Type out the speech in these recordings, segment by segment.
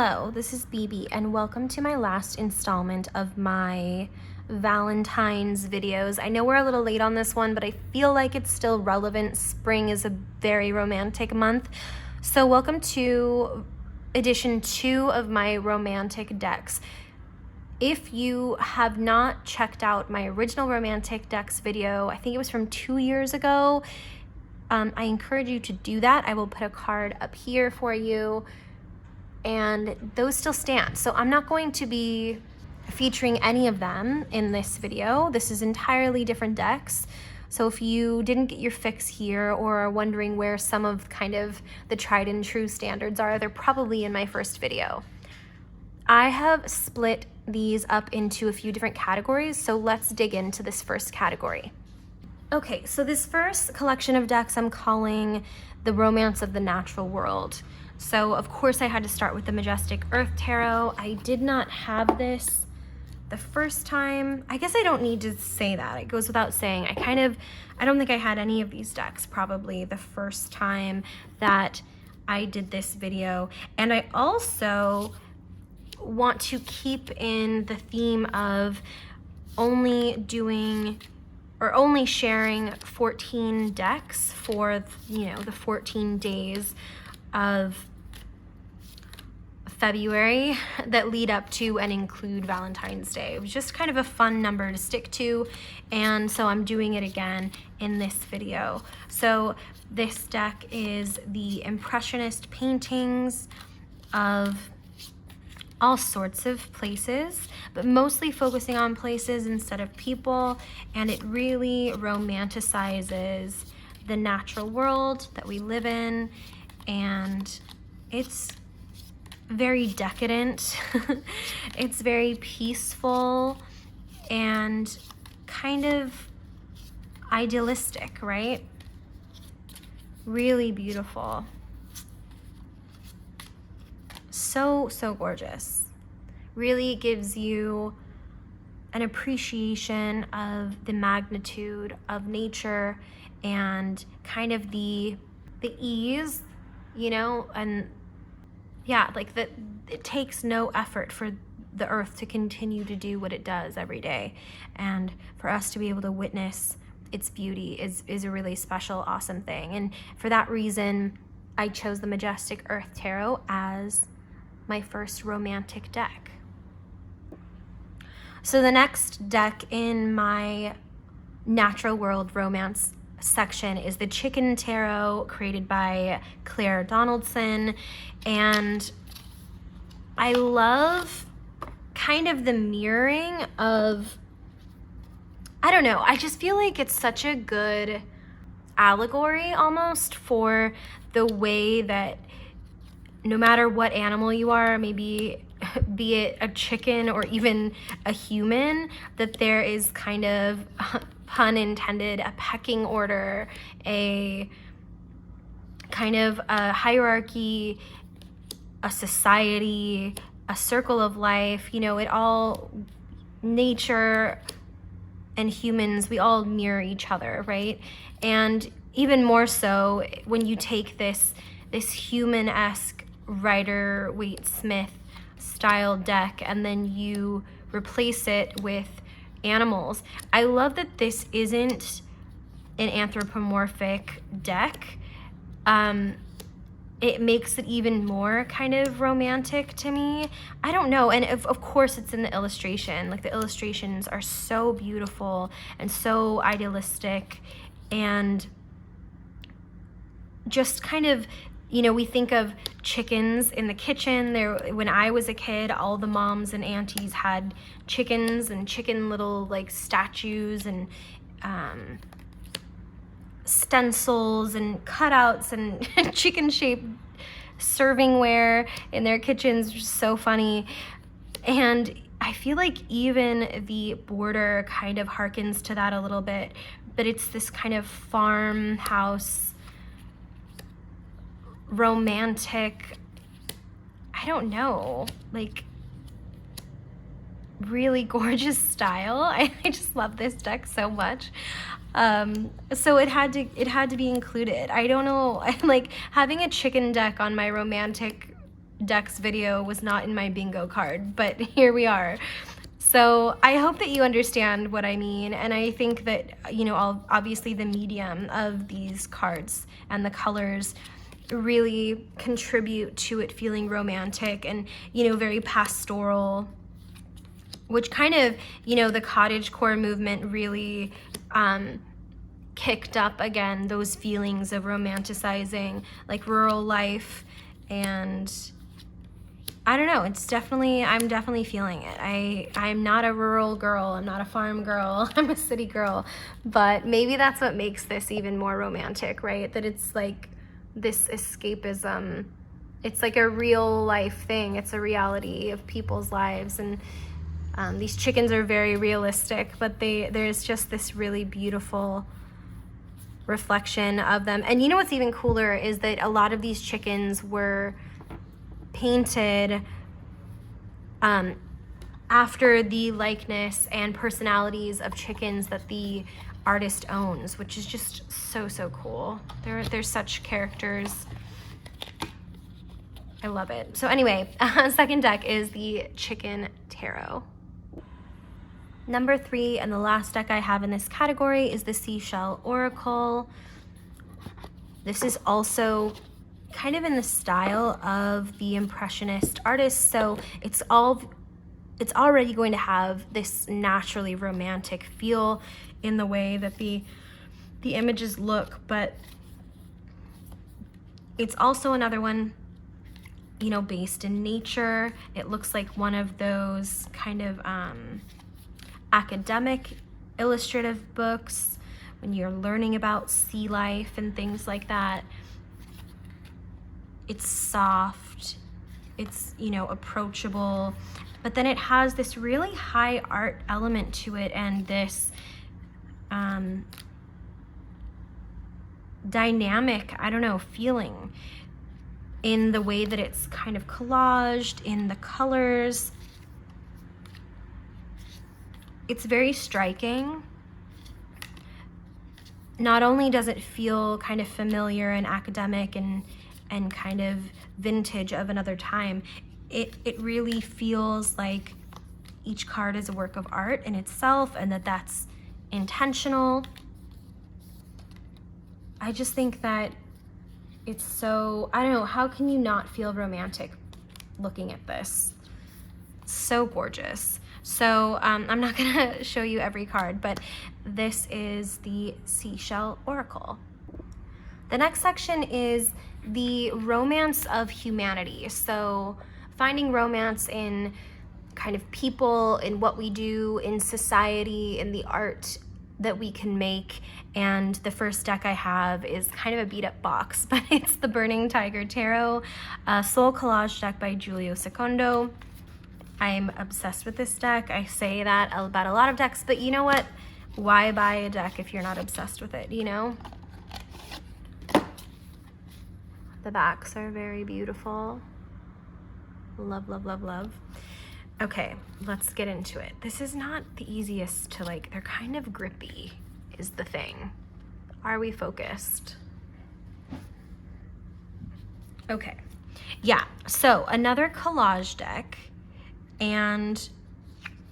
Hello, this is BB and welcome to my last installment of my Valentine's videos. I know we're a little late on this one, but I feel like it's still relevant. Spring is a very romantic month. So welcome to edition 2 of my romantic decks. If you have not checked out my original romantic decks video, I think it was from 2 years ago, I encourage you to do that. I will put a card up here for you, and those still stand. So I'm not going to be featuring any of them in this video. This is entirely different decks. So if you didn't get your fix here or are wondering where some of kind of the tried and true standards are, they're probably in my first video. I have split these up into a few different categories, so let's dig into this first category. Okay, so this first collection of decks I'm calling the Romance of the Natural World. So of course I had to start with the Majestic Earth Tarot. I did not have this the first time. I guess I don't need to say that. It goes without saying. I don't think I had any of these decks probably the first time that I did this video. And I also want to keep in the theme of only sharing 14 decks for, the 14 days of February that lead up to and include Valentine's Day. It was just kind of a fun number to stick to, and so I'm doing it again in this video. So this deck is the Impressionist paintings of all sorts of places, but mostly focusing on places instead of people, and it really romanticizes the natural world that we live in, and it's very decadent. It's very peaceful and kind of idealistic, right? Really beautiful. So gorgeous. Really gives you an appreciation of the magnitude of nature and kind of the ease, and yeah, like that it takes no effort for the earth to continue to do what it does every day. And for us to be able to witness its beauty is a really special, awesome thing. And for that reason, I chose the Majestic Earth Tarot as my first romantic deck. So the next deck in my Natural World Romance section is the Chicken Tarot, created by Claire Donaldson. And I love kind of the mirroring of, I don't know, I just feel like it's such a good allegory almost for the way that no matter what animal you are, maybe be it a chicken or even a human, that there is kind of, pun intended, a pecking order, a kind of a hierarchy, a society, a circle of life. It all, nature and humans, we all mirror each other, right? And even more so when you take this human-esque Rider-Waite-Smith style deck and then you replace it with animals. I love that this isn't an anthropomorphic deck. It makes it even more kind of romantic to me. I don't know. And of course it's in the illustration. Like, the illustrations are so beautiful and so idealistic, and just kind of, we think of chickens in the kitchen. When I was a kid, all the moms and aunties had chickens and chicken little like statues and stencils and cutouts and chicken-shaped servingware in their kitchens. Which is so funny. And I feel like even the border kind of harkens to that a little bit, but it's this kind of farmhouse, romantic, I don't know, like really gorgeous style. I just love this deck so much. So it had to be included. I don't know, I like having a chicken deck on my romantic decks video was not in my bingo card, but here we are. So I hope that you understand what I mean, and I think that, you know, obviously the medium of these cards and the colors really contribute to it feeling romantic and, you know, very pastoral, which kind of, you know, the cottagecore movement really kicked up again those feelings of romanticizing like rural life. And I don't know, it's definitely, I'm definitely feeling it. I'm not a rural girl, I'm not a farm girl, I'm a city girl, but maybe that's what makes this even more romantic, right? That it's like this escapism. It's like a real life thing. It's a reality of people's lives, and these chickens are very realistic, but there's just this really beautiful reflection of them. And you know what's even cooler is that a lot of these chickens were painted after the likeness and personalities of chickens that the artist owns, which is just so cool. They're such characters. I love it. So anyway, second deck is the Chicken Tarot. Number 3, and the last deck I have in this category, is the Seashell Oracle. This is also kind of in the style of the Impressionist artists, so it's already going to have this naturally romantic feel in the way that the images look, but it's also another one, you know, based in nature. It looks like one of those kind of academic illustrative books when you're learning about sea life and things like that. It's soft, it's, you know, approachable, but then it has this really high art element to it, and this dynamic, I don't know, feeling in the way that it's kind of collaged, in the colors. It's very striking. Not only does it feel kind of familiar and academic and kind of vintage of another time, it really feels like each card is a work of art in itself, and that's intentional. I just think that it's so, I don't know, how can you not feel romantic looking at this? So gorgeous. So I'm not gonna show you every card, but this is the Seashell Oracle. The next section is the romance of humanity. So finding romance in kind of people, in what we do, in society, in the art that we can make. And the first deck I have is kind of a beat up box, but it's the Burning Tiger Tarot, Soul Collage deck by Giulio Secondo. I'm obsessed with this deck. I say that about a lot of decks, but you know what? Why buy a deck if you're not obsessed with it, you know? The backs are very beautiful. Love, love, love, love. Okay, let's get into it. This is not the easiest to, like, they're kind of grippy is the thing. Are we focused? Okay, yeah, so another collage deck, and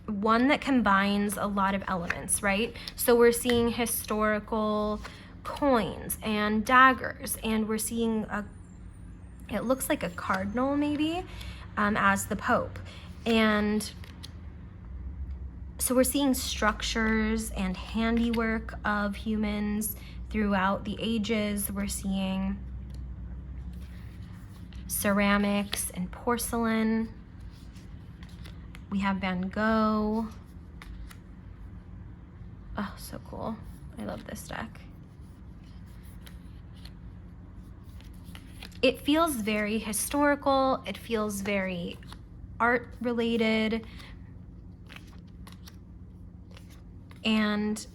one that combines a lot of elements, right? So we're seeing historical coins and daggers, and we're seeing it looks like a cardinal maybe, as the Pope. And so we're seeing structures and handiwork of humans throughout the ages. We're seeing ceramics and porcelain. We have Van Gogh. Oh, so cool. I love this deck. It feels very historical. It feels very art related. And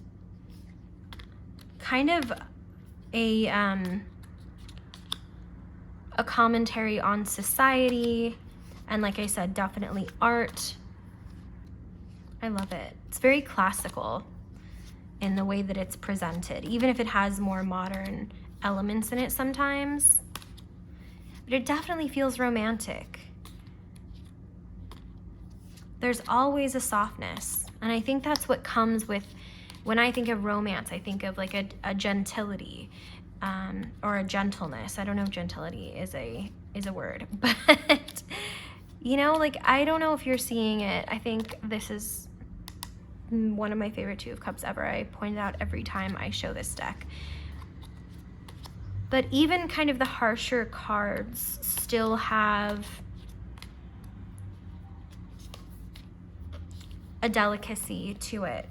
kind of a commentary on society. And like I said, definitely art. I love it. It's very classical in the way that it's presented, even if it has more modern elements in it sometimes. But but it definitely feels romantic. There's always a softness, and I think that's what comes with, when I think of romance, I think of like a gentility, or a gentleness. I don't know if gentility is a word, but you know, like, I don't know if you're seeing it. I think this is one of my favorite Two of Cups ever. I point it out every time I show this deck. But even kind of the harsher cards still have a delicacy to it.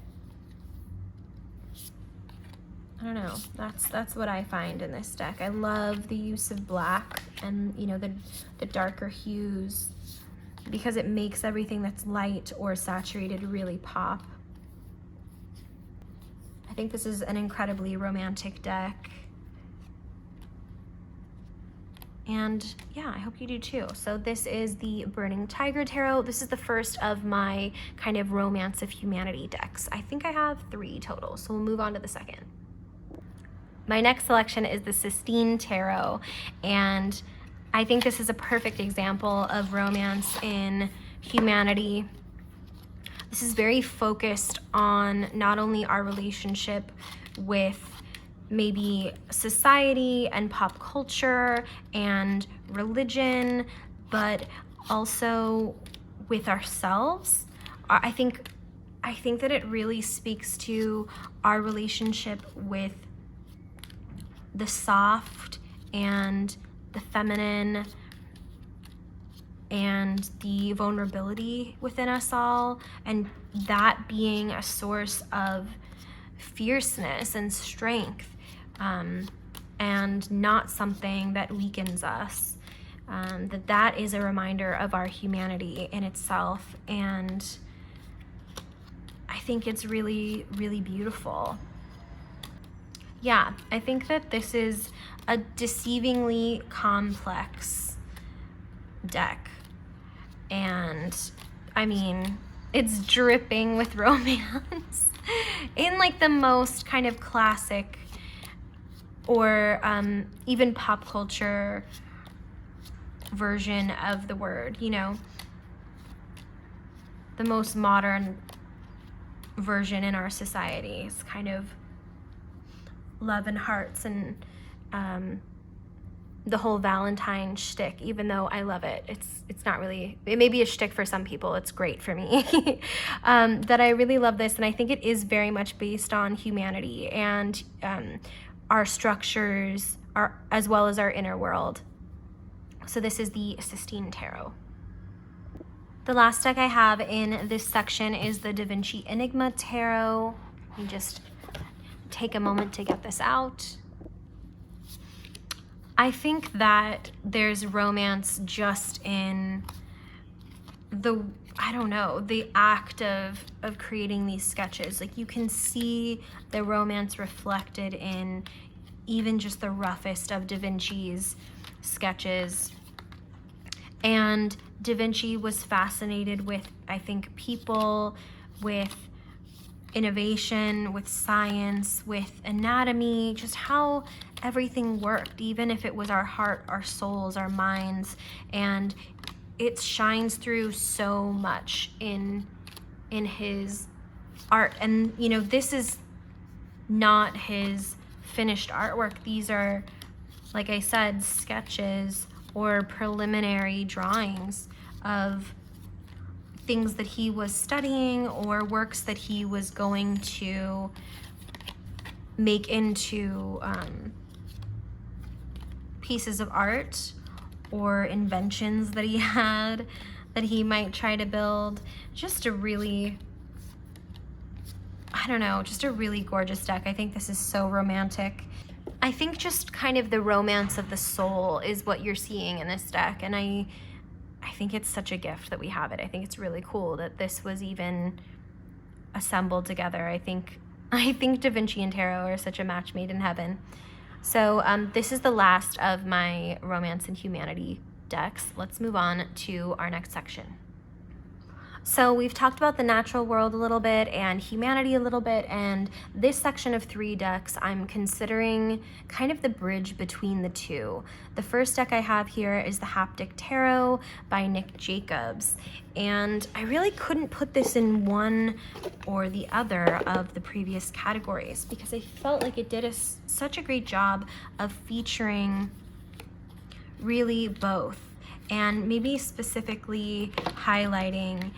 I don't know, that's what I find in this deck. I love the use of black and, you know, the darker hues, because it makes everything that's light or saturated really pop. I think this is an incredibly romantic deck. And yeah, I hope you do too. So this is the Burning Tiger Tarot. This is the first of my kind of Romance of Humanity decks. I think I have 3 total, so we'll move on to the second. My next selection is the Sistine Tarot, and I think this is a perfect example of romance in humanity. This is very focused on not only our relationship with maybe society and pop culture and religion, but also with ourselves. I think that it really speaks to our relationship with the soft and the feminine and the vulnerability within us all, and that being a source of fierceness and strength, and not something that weakens us. That is a reminder of our humanity in itself, and I think it's really, really beautiful. Yeah, I think that this is a deceivingly complex deck, and I mean, it's dripping with romance in like the most kind of classic or even pop culture version of the word, you know, the most modern version in our society is kind of love and hearts and the whole Valentine shtick, even though I love it. It's not really, it may be a shtick for some people, it's great for me. That I really love this, and I think it is very much based on humanity and our structures, as well as our inner world. So this is the Sistine Tarot. The last deck I have in this section is the Da Vinci Enigma Tarot. Let me just take a moment to get this out. I think that there's romance just in the, I don't know, the act of creating these sketches. Like, you can see the romance reflected in even just the roughest of Da Vinci's sketches. And Da Vinci was fascinated with, I think, people, with innovation, with science, with anatomy, just how everything worked, even if it was our heart, our souls, our minds. And it shines through so much in his art. And you know, this is not his finished artwork. These are, like I said, sketches or preliminary drawings of things that he was studying or works that he was going to make into pieces of art or inventions that he had that he might try to build. Just a really, I don't know, just a really gorgeous deck. I think this is so romantic. I think just kind of the romance of the soul is what you're seeing in this deck, and I think it's such a gift that we have it. I think it's really cool that this was even assembled together. I think Da Vinci and Tarot are such a match made in heaven. So this is the last of my Romance and Humanity decks. Let's move on to our next section. So we've talked about the natural world a little bit and humanity a little bit, and this section of 3 decks I'm considering kind of the bridge between the two. The first deck I have here is the Haptic Tarot by Nick Jacobs, and I really couldn't put this in one or the other of the previous categories because I felt like it did such a great job of featuring really both, and maybe specifically highlighting,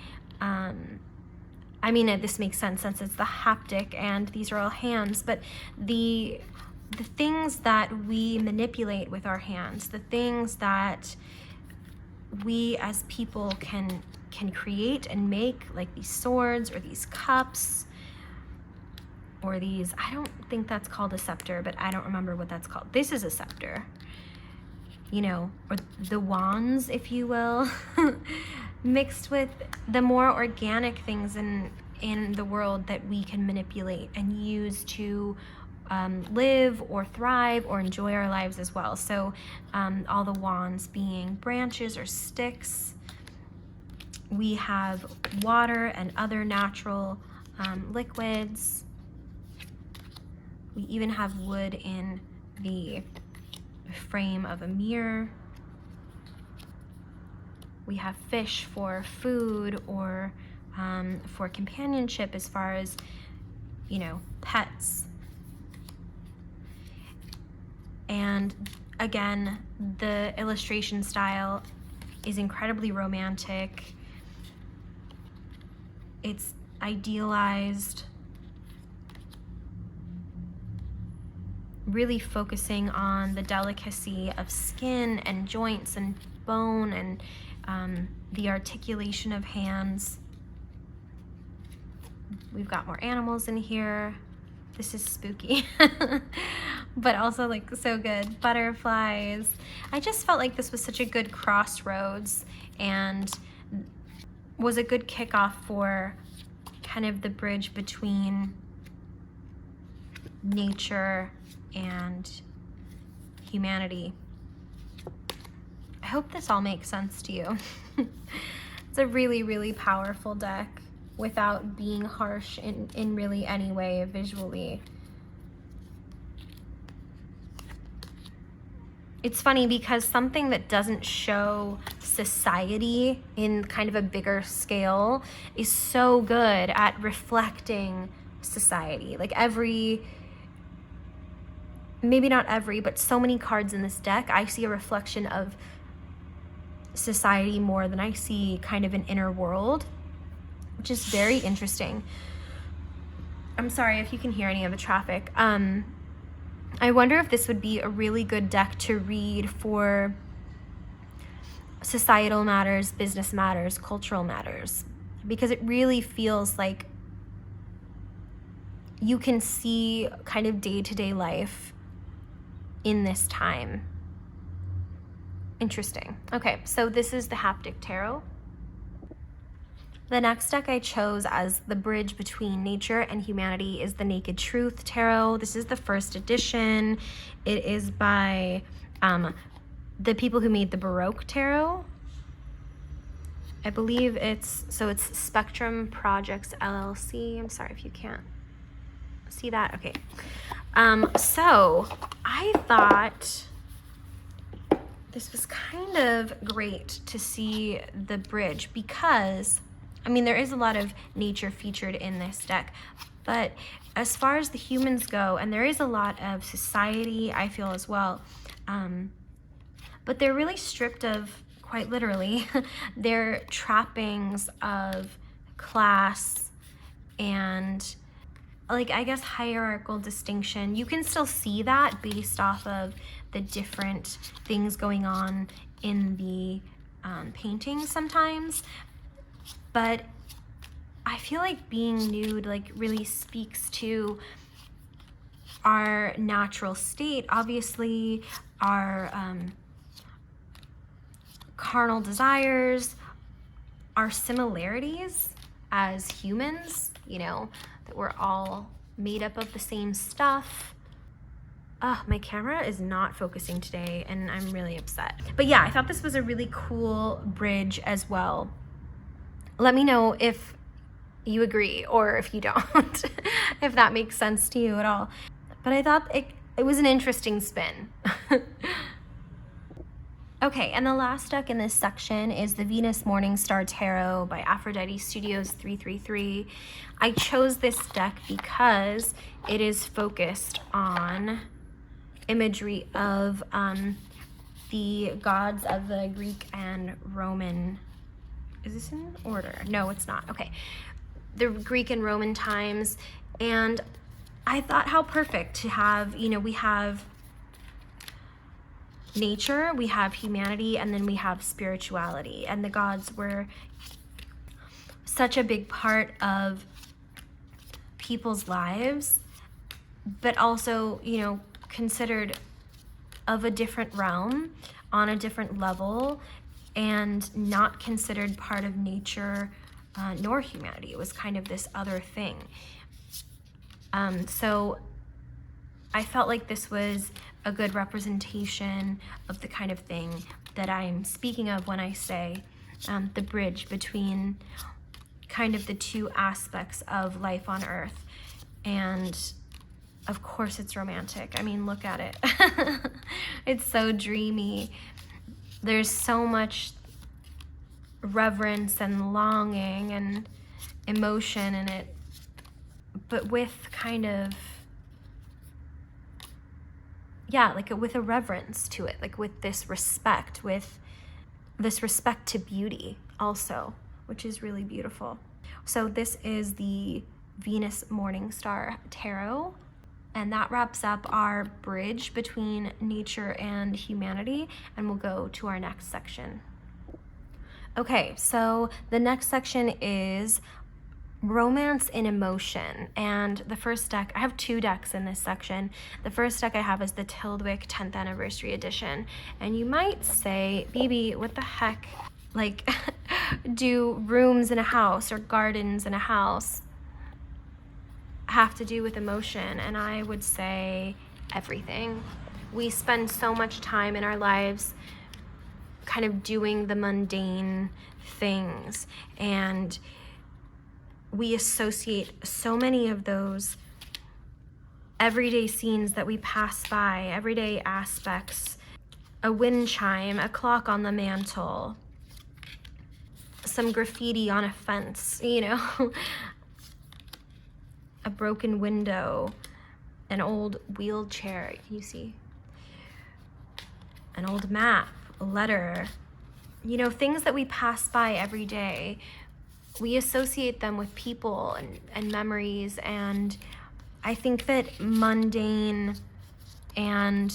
I mean, this makes sense since it's the haptic and these are all hands, but the things that we manipulate with our hands, the things that we as people can create and make, like these swords or these cups or these, I don't think that's called a scepter, but I don't remember what that's called. This is a scepter, you know, or the wands, if you will, mixed with the more organic things in the world that we can manipulate and use to live or thrive or enjoy our lives as well. So all the wands being branches or sticks. We have water and other natural liquids. We even have wood in the frame of a mirror. We have fish for food or for companionship as far as, you know, pets. And again, the illustration style is incredibly romantic. It's idealized, really focusing on the delicacy of skin and joints and bone and the articulation of hands. We've got more animals in here. This is spooky, but also like so good. Butterflies. I just felt like this was such a good crossroads and was a good kickoff for kind of the bridge between nature and humanity. I hope this all makes sense to you. It's a really, really powerful deck without being harsh in really any way visually. It's funny because something that doesn't show society in kind of a bigger scale is so good at reflecting society. Like maybe not every, but so many cards in this deck, I see a reflection of society more than I see kind of an inner world, which is very interesting. I'm sorry if you can hear any of the traffic. I wonder if this would be a really good deck to read for societal matters, business matters, cultural matters, because it really feels like you can see kind of day-to-day life in this time. Interesting. Okay, so this is the Haptic Tarot. The next deck I chose as the bridge between nature and humanity is the Naked Truth Tarot. This is the first edition. It is by the people who made the Baroque Tarot. I believe it's Spectrum Projects LLC. I'm sorry if you can't see that. Okay. So I thought this was kind of great to see the bridge because, I mean, there is a lot of nature featured in this deck, but as far as the humans go, and there is a lot of society, I feel as well, but they're really stripped of, quite literally, their trappings of class and, like, I guess hierarchical distinction. You can still see that based off of the different things going on in the paintings sometimes. But I feel like being nude like really speaks to our natural state, obviously our carnal desires, our similarities as humans, you know, that we're all made up of the same stuff. My camera is not focusing today and I'm really upset. But yeah, I thought this was a really cool bridge as well Let me know if you agree or if you don't, if that makes sense to you at all. But I thought it was an interesting spin. Okay, and the last deck in this section is the Venus Morningstar Tarot by Aphrodite Studios 333. I chose this deck because it is focused on imagery of the gods of the Greek and Roman. Is this in order? No, it's not. Okay. The Greek and Roman times. And I thought how perfect to have, you know, we have nature, we have humanity, and then we have spirituality. And the gods were such a big part of people's lives, but also, you know, considered of a different realm, on a different level, and not considered part of nature nor humanity. It was kind of this other thing. So I felt like this was a good representation of the kind of thing that I'm speaking of when I say the bridge between kind of the two aspects of life on Earth. And of course it's romantic. I mean, look at it. It's so dreamy. There's so much reverence and longing and emotion in it, but with kind of, yeah, like with a reverence to it, like with this respect to beauty also, which is really beautiful. So this is the Venus Morningstar Tarot, and that wraps up our bridge between nature and humanity, and we'll go to our next section. Okay, so the next section is romance in emotion, and the first deck, I have two decks in this section. The first deck I have is the Tildwick 10th Anniversary Edition, and you might say, Bibi, what the heck, like, do rooms in a house or gardens in a house have to do with emotion? And I would say everything. We spend so much time in our lives kind of doing the mundane things, and we associate so many of those everyday scenes that we pass by, everyday aspects, a wind chime, a clock on the mantle, some graffiti on a fence, you know, a broken window, an old wheelchair, you see, an old map, a letter, you know, things that we pass by every day. We associate them with people and memories, and I think that mundane and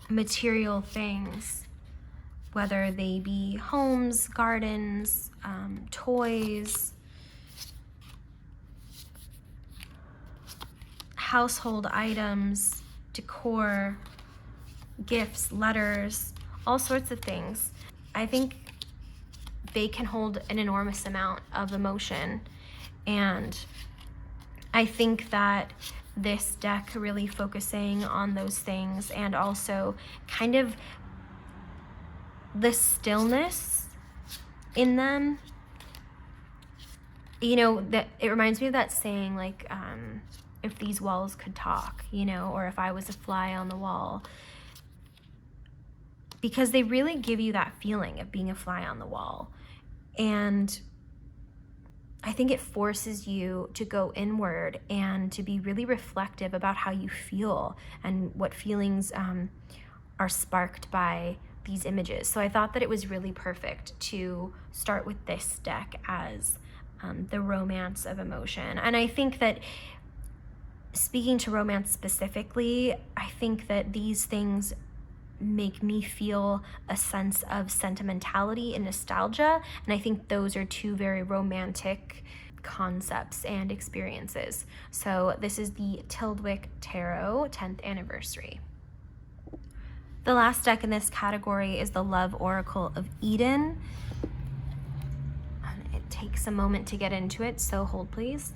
material things, whether they be homes, gardens, toys, household items, decor, gifts, letters, all sorts of things, I think they can hold an enormous amount of emotion. And I think that this deck really focusing on those things, and also kind of the stillness in them, you know, that it reminds me of that saying, like, if these walls could talk, you know, or if I was a fly on the wall, because they really give you that feeling of being a fly on the wall. And I think it forces you to go inward and to be really reflective about how you feel and what feelings are sparked by these images. So I thought that it was really perfect to start with this deck as the romance of emotion. And I think that, speaking to romance specifically, I think that these things make me feel a sense of sentimentality and nostalgia, and I think those are two very romantic concepts and experiences. So this is the Tildwick Tarot 10th Anniversary. The last deck in this category is the Love Oracle of Eden. It takes a moment to get into it, so hold please.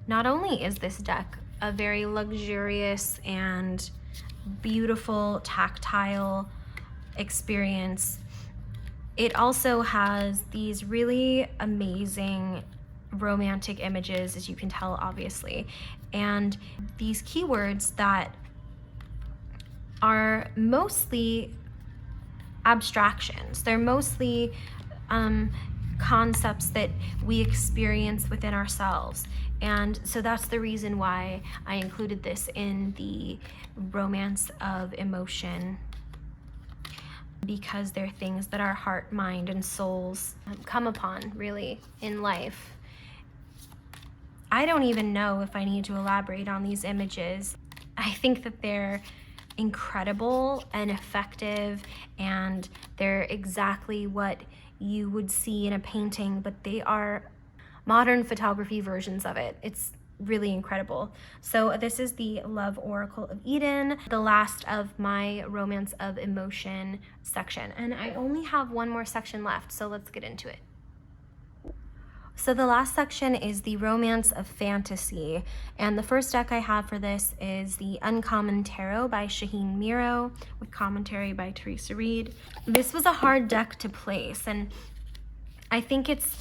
Not only is this deck a very luxurious and beautiful tactile experience, It also has these really amazing romantic images, as you can tell, obviously, and these keywords that are mostly abstractions. They're mostly concepts that we experience within ourselves. And so that's the reason why I included this in the romance of emotion, because they're things that our heart, mind, and souls come upon really in life. I don't even know if I need to elaborate on these images. I think that they're incredible and effective, and they're exactly what you would see in a painting, but they are modern photography versions of it. It's really incredible. So this is the Love Oracle of Eden, the last of my romance of emotion section. And I only have one more section left, so let's get into it. So the last section is the Romance of Fantasy, and the first deck I have for this is the Uncommon Tarot by Shaheen Miro with commentary by Teresa Reed. This was a hard deck to place, and I think it's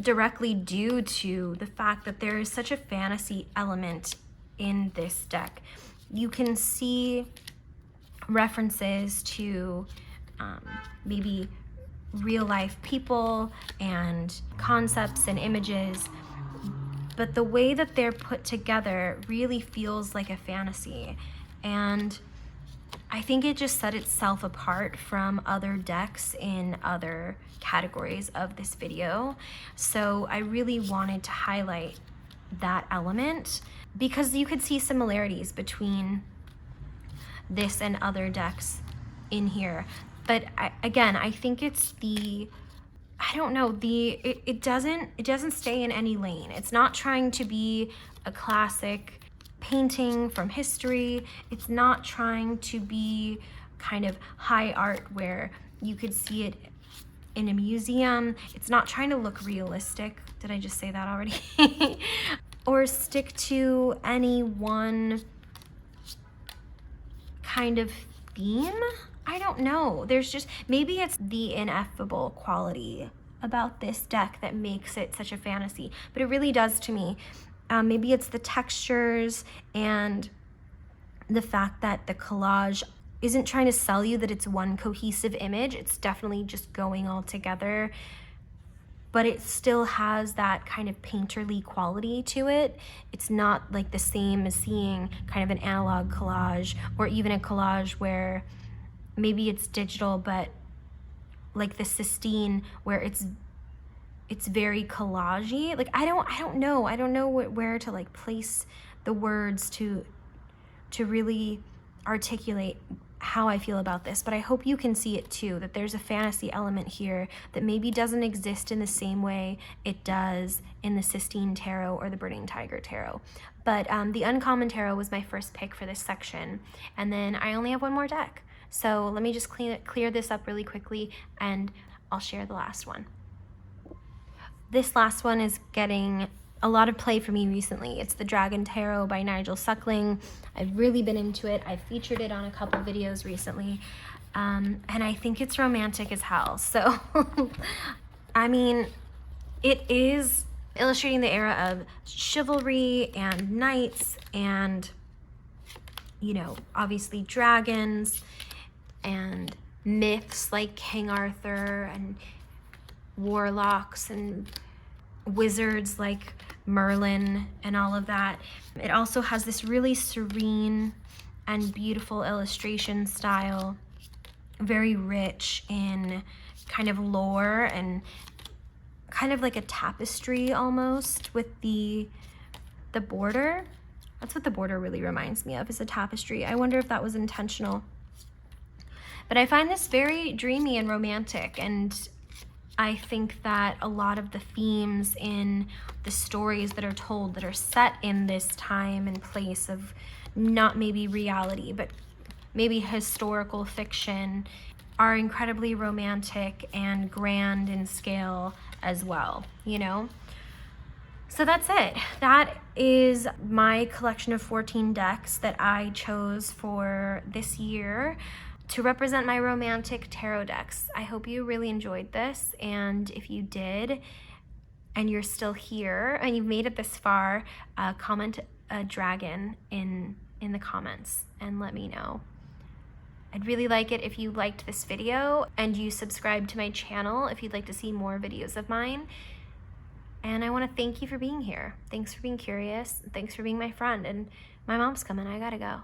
directly due to the fact that there is such a fantasy element in this deck. You can see references to maybe real life people and concepts and images, but the way that they're put together really feels like a fantasy. And I think it just set itself apart from other decks in other categories of this video. So I really wanted to highlight that element because you could see similarities between this and other decks in here. But I think it's it doesn't stay in any lane. It's not trying to be a classic painting from history. It's not trying to be kind of high art where you could see it in a museum. It's not trying to look realistic. Did I just say that already? Or stick to any one kind of theme. I don't know. There's just, maybe it's the ineffable quality about this deck that makes it such a fantasy, but it really does to me. Maybe it's the textures and the fact that the collage isn't trying to sell you that it's one cohesive image. It's definitely just going all together, but it still has that kind of painterly quality to it. It's not like the same as seeing kind of an analog collage, or even a collage where maybe it's digital, but like the Sistine where it's very collagey. Like I don't know where to like place the words to really articulate how I feel about this, but I hope you can see it too, that there's a fantasy element here that maybe doesn't exist in the same way it does in the Sistine Tarot or the Burning Tiger Tarot. But the Uncommon Tarot was my first pick for this section, and then I only have one more deck. So let me just clear this up really quickly, and I'll share the last one. This last one is getting a lot of play for me recently. It's the Dragon Tarot by Nigel Suckling. I've really been into it. I've featured it on a couple videos recently, and I think it's romantic as hell. So, I mean, it is illustrating the era of chivalry and knights and, you know, obviously dragons and myths like King Arthur and warlocks and wizards like Merlin and all of that. It also has this really serene and beautiful illustration style, very rich in kind of lore and kind of like a tapestry almost with the border. That's what the border really reminds me of, is a tapestry. I wonder if that was intentional. But I find this very dreamy and romantic, and I think that a lot of the themes in the stories that are told that are set in this time and place of not maybe reality, but maybe historical fiction, are incredibly romantic and grand in scale as well, you know? So that's it. That is my collection of 14 decks that I chose for this year. to represent my romantic tarot decks. I hope you really enjoyed this, and if you did, and you're still here, and you've made it this far, comment a dragon in the comments and let me know. I'd really like it if you liked this video and you subscribe to my channel if you'd like to see more videos of mine. And I want to thank you for being here. Thanks for being curious. Thanks for being my friend. And my mom's coming. I gotta go.